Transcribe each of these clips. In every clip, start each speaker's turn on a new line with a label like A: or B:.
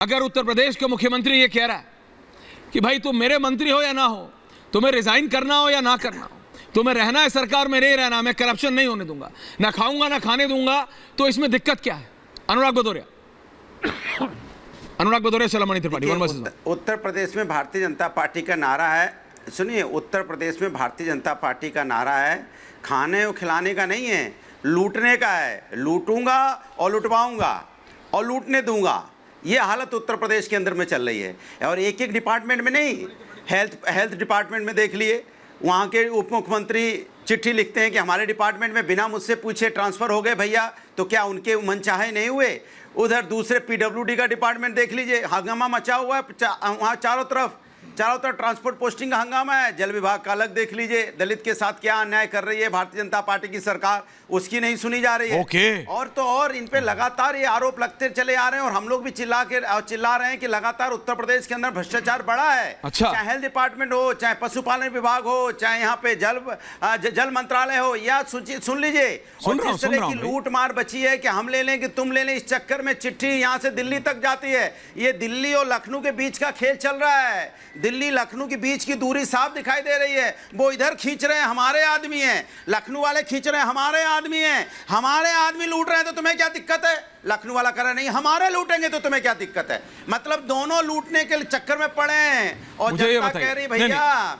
A: अगर उत्तर प्रदेश का मुख्यमंत्री ये कह रहा है कि भाई तुम मेरे मंत्री हो या ना हो, तुम्हें रिजाइन करना हो या ना करना हो, तुम्हें रहना है सरकार में नहीं रहना, मैं करप्शन नहीं होने दूंगा, ना खाऊंगा ना खाने दूंगा, तो इसमें दिक्कत क्या है? अनुराग भदौरिया शिरोमणि त्रिपाठी।
B: उत्तर प्रदेश में भारतीय जनता पार्टी का नारा है, सुनिए, उत्तर प्रदेश में भारतीय जनता पार्टी का नारा है खाने और खिलाने का नहीं है, लूटने का है। लूटूंगा और लुटवाऊंगा और लूटने दूंगा, ये हालत उत्तर प्रदेश के अंदर में चल रही है। और एक एक डिपार्टमेंट में नहीं, हेल्थ डिपार्टमेंट में देख लिए, वहाँ के उप मुख्यमंत्री चिट्ठी लिखते हैं कि हमारे डिपार्टमेंट में बिना मुझसे पूछे ट्रांसफ़र हो गए भैया, तो क्या उनके मनचाहे नहीं हुए? उधर दूसरे पीडब्ल्यूडी का डिपार्टमेंट देख लीजिए, हंगामा मचा हुआ है वहाँ चारों तरफ ट्रांसपोर्ट पोस्टिंग का हंगामा है। जल विभाग का अलग देख लीजिए, दलित के साथ क्या अन्याय कर रही है भारतीय जनता पार्टी की सरकार, उसकी नहीं सुनी जा रही है। और तो और इन पे लगातार ये आरोप लगते चले आ रहे हैं और हम लोग भी चिल्ला रहे हैं कि लगातार उत्तर प्रदेश के अंदर भ्रष्टाचार बढ़ा है।
A: अच्छा।
B: चाहे हेल्थ डिपार्टमेंट हो, चाहे पशुपालन विभाग हो, चाहे यहाँ पे जल मंत्रालय हो, या सुन लीजिए, जिस तरह की लूट मार बची है कि हम ले लें कि तुम ले लें, इस चक्कर में चिट्ठी यहाँ से दिल्ली तक जाती है। ये दिल्ली और लखनऊ के बीच का खेल चल रहा है, दिल्ली लखनऊ के बीच की दूरी साफ दिखाई दे रही है। वो इधर खींच रहे हैं, हमारे आदमी हैं, लखनऊ वाले खींच रहे हैं, हमारे आदमी हैं, हमारे आदमी लूट रहे हैं, तो तुम्हें क्या दिक्कत है? लखनऊ वाला कर रहा नहीं, हमारे लूटेंगे तो तुम्हें क्या दिक्कत है? मतलब दोनों लूटने के चक्कर में पड़े हैं और जनता कह रही भैया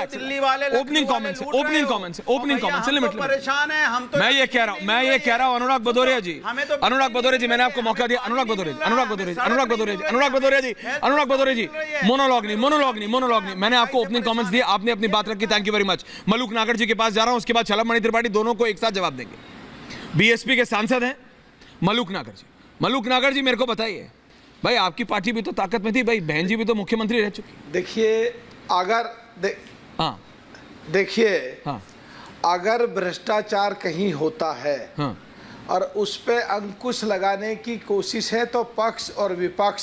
B: दिल्ली वाले
A: ओपनिंग कमेंट्स
B: परेशान है। हम तो
A: मैं ये कह रहा हूं अनुराग भदौरिया जी, मैंने आपको मौका दिया। अनुराग भदौरिया जी, मोनोलॉग नहीं, मैंने आपको ओपनिंग कमेंट्स दिए, आपने अपनी बात रखी, thank you very much. Malook Nagar ji के पास जा रहा हूं, उसके बाद शिरोमणि त्रिपाठी, दोनों को एक साथ जवाब देंगे। बीएसपी के सांसद हैं मलूक नागर जी, मेरे को बताइए भाई, आपकी पार्टी भी तो ताकत में थी भाई, बहन जी भी तो मुख्यमंत्री रह चुकी।
C: देखिए अगर भ्रष्टाचार कहीं होता है और उस पे अंकुश लगाने की कोशिश है तो पक्ष और विपक्ष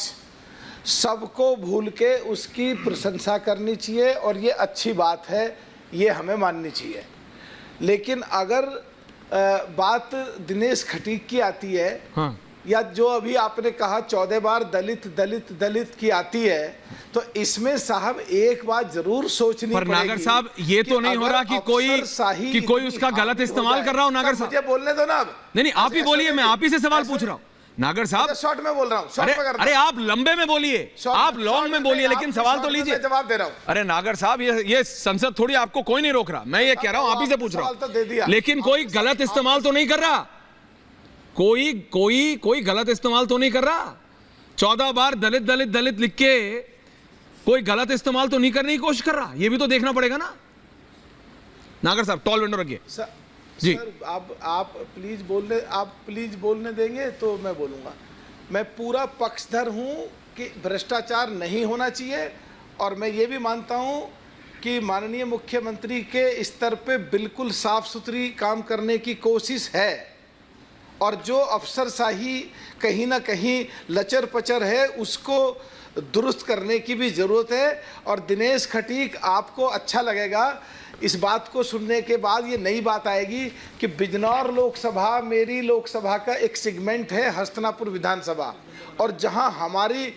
C: सबको भूल के उसकी प्रशंसा करनी चाहिए और ये अच्छी बात है, ये हमें माननी चाहिए। लेकिन अगर बात दिनेश खटीक की आती है, या जो अभी आपने कहा 14 बार दलित की आती है, तो इसमें साहब एक बात जरूर सोचनी पड़ेगी।
A: नागर साहब, ये तो नहीं हो रहा कि कोई उसका गलत इस्तेमाल कर रहा हो। नागर साहब,
C: मुझे बोलने दो ना।
A: नहीं, आप ही बोलिए, मैं आप ही से सवाल पूछ रहा हूँ। नागर साहब,
C: शॉर्ट में बोल रहा हूँ।
A: अरे आप लंबे में बोलिए, आप लॉन्ग में बोलिए, लेकिन सवाल तो लीजिए।
C: जवाब दे रहा हूँ।
A: अरे नागर साहब, ये संसद थोड़ी, आपको कोई नहीं रोक रहा, मैं ये कह रहा हूँ, आप ही से पूछ रहा हूँ। लेकिन कोई गलत इस्तेमाल तो नहीं कर रहा, कोई गलत इस्तेमाल तो नहीं कर रहा। 14 बार दलित लिख के कोई गलत इस्तेमाल तो नहीं करने की कोशिश कर रहा, ये भी तो देखना पड़ेगा ना। नागर साहब, टॉल विंडो रखिए जी।
C: सर, आप प्लीज बोलने देंगे तो मैं बोलूँगा। मैं पूरा पक्षधर हूँ कि भ्रष्टाचार नहीं होना चाहिए, और मैं ये भी मानता हूँ कि माननीय मुख्यमंत्री के स्तर पे बिल्कुल साफ सुथरी काम करने की कोशिश है, और जो अफसरशाही कहीं ना कहीं लचर पचर है उसको दुरुस्त करने की भी ज़रूरत है। और दिनेश खटीक, आपको अच्छा लगेगा इस बात को सुनने के बाद, ये नई बात आएगी कि बिजनौर लोकसभा मेरी लोकसभा का एक सेगमेंट है, हस्तिनापुर विधानसभा, और जहां हमारी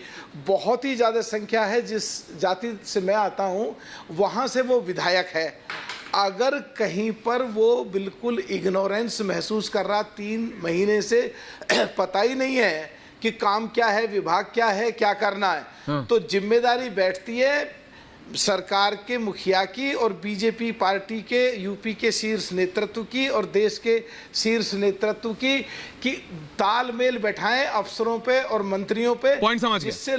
C: बहुत ही ज़्यादा संख्या है, जिस जाति से मैं आता हूं, वहां से वो विधायक है। अगर कहीं पर वो बिल्कुल इग्नोरेंस महसूस कर रहा, 3 महीने से पता ही नहीं है कि काम क्या है, विभाग क्या है, क्या करना है, तो जिम्मेदारी बैठती है सरकार के मुखिया की और बीजेपी पार्टी के यूपी के शीर्ष नेतृत्व की और देश के शीर्ष नेतृत्व की, कि तालमेल बैठाएं अफसरों पे और मंत्रियों पे,
A: पॉइंट समझ गए।
C: जिससे